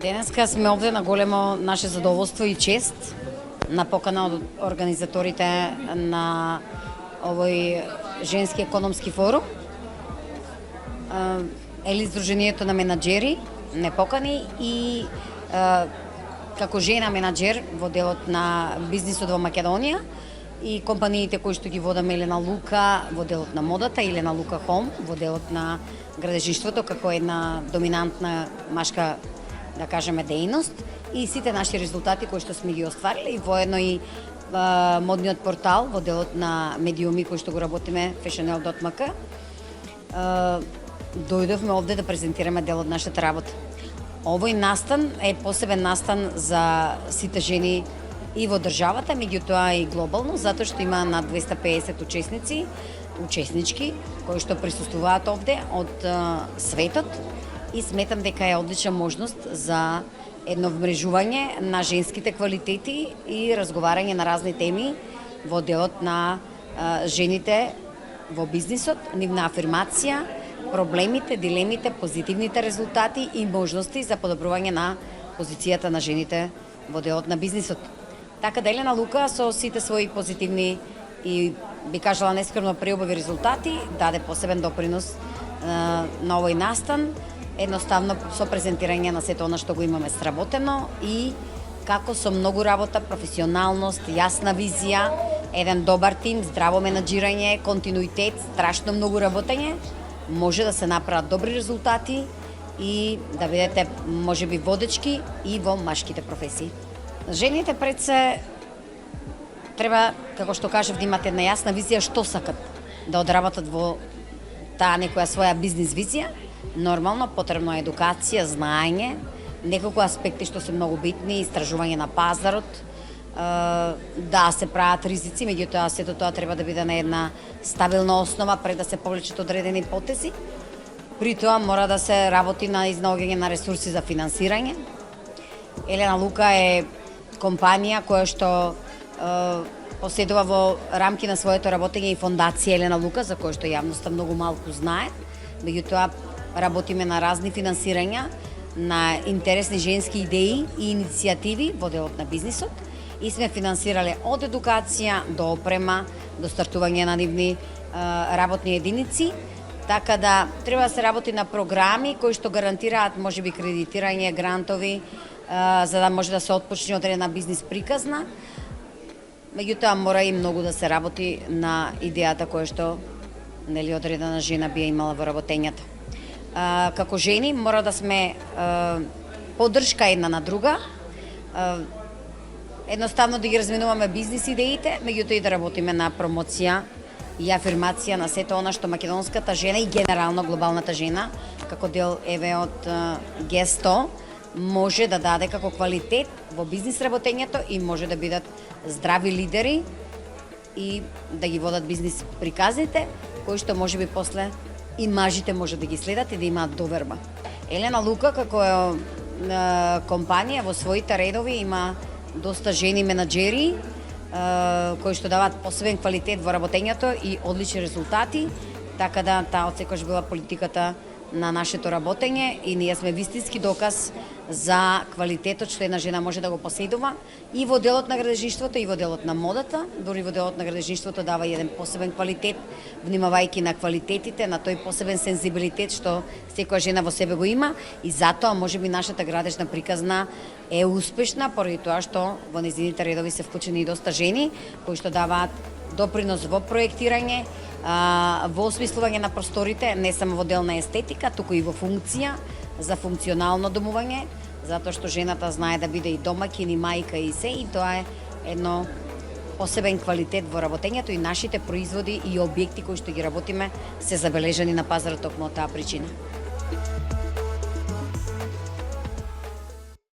Денеска сме овде на големо наше задоволство и чест на покана од организаторите на овој женски економски форум. Ели Сдруженијето на менаџери не покани и како жена менаџер во делот на бизнисот во Македонија и компаниите кои што ги водаме Елена Лука во делот на модата, Елена Лука Хом во делот на градежништвото како една доминантна машка, да кажеме, дејност и сите наши резултати кои што сме ги оствариле и воедно и модниот портал во делот на медиуми кои што го работиме fashionel.mk. Дојдовме овде да презентираме дел од нашата работа. Овој настан е посебен настан за сите жени и во државата, меѓутоа и глобално, затоа што има над 250 учеснички кои што присуствуваат овде од светот и сметам дека е одлична можност за едно вмрежување на женските квалитети и разговарање на разни теми во делот на жените во бизнисот, нивна афирмација, проблемите, дилемите, позитивните резултати и можности за подобрување на позицијата на жените во делот на бизнисот. Така да Елена Лука со сите своји позитивни и би кажала нескромно преубави резултати даде посебен допринос на овој настан, едноставно со презентирање на сето она што го имаме сработено и како со многу работа, професионалност, јасна визија, еден добар тим, здраво менаџирање, континуитет, страшно многу работење, може да се направат добри резултати и да бидете можеби водечки и во машките професии. Жените пред се треба, како што кажав, да имат една јасна визија што сакат да одработат во таа некоја своја бизнис визија. Нормално потребно е едукација, знаење, неколку аспекти што се многу битни, истражување на пазарот, да се прават ризици, меѓутоа сето тоа треба да биде на една стабилна основа пред да се повлечат одредени потези. При тоа мора да се работи на изнаоѓање на ресурси за финансирање. Елена Лука е компанија која што поседува во рамки на своето работење и фондација Елена Лука, за која што јавноста многу малку знае. Меѓутоа работиме на разни финансирања, на интересни женски идеи и иницијативи во делот на бизнисот и сме финансирале од едукација до опрема, до стартување на нивни работни единици. Така да треба да се работи на програми кои што гарантираат можеби кредитирање, грантови, за да може да се отпочне одредена бизнис приказна. Меѓутоа мора и многу да се работи на идејата која што нели одредена жена би имала во работењето. Како жени мора да сме поддршка една на друга, едноставно да ги разменуваме бизнис идеите, меѓутоа и да работиме на промоција и афирмација на сето она што македонската жена и генерално глобалната жена како дел еве од Г100 може да даде како квалитет во бизнис работењето и може да бидат здрави лидери и да ги водат бизнис приказните, кои што можеби после и мажите може да ги следат и да имаат доверба. Елена Лука како компанија во своите редови има доста жени менаџери кои што даваат посебен квалитет во работењето и одлични резултати, така да таа отсекогаш била политиката на нашето работење и ние сме вистински доказ за квалитетот што една жена може да го поседува и во делот на градежништвото и во делот на модата, дури во делот на градежништвото дава еден посебен квалитет, внимавајќи на квалитетите, на тој посебен сензибилитет што секоја жена во себе го има и затоа можеби нашата градежна приказна е успешна поради тоа што во нејзините редови се вклучени и доста жени кои што даваат допринос во проектирање, во осмислување на просторите, не само во дел на естетика, туку и во функција, за функционално домување, затоа што жената знае да биде и домаќин, и мајка, и се, и тоа е едно посебен квалитет во работењето и нашите производи и објекти кои што ги работиме се забележани на пазарот токму од таа причина.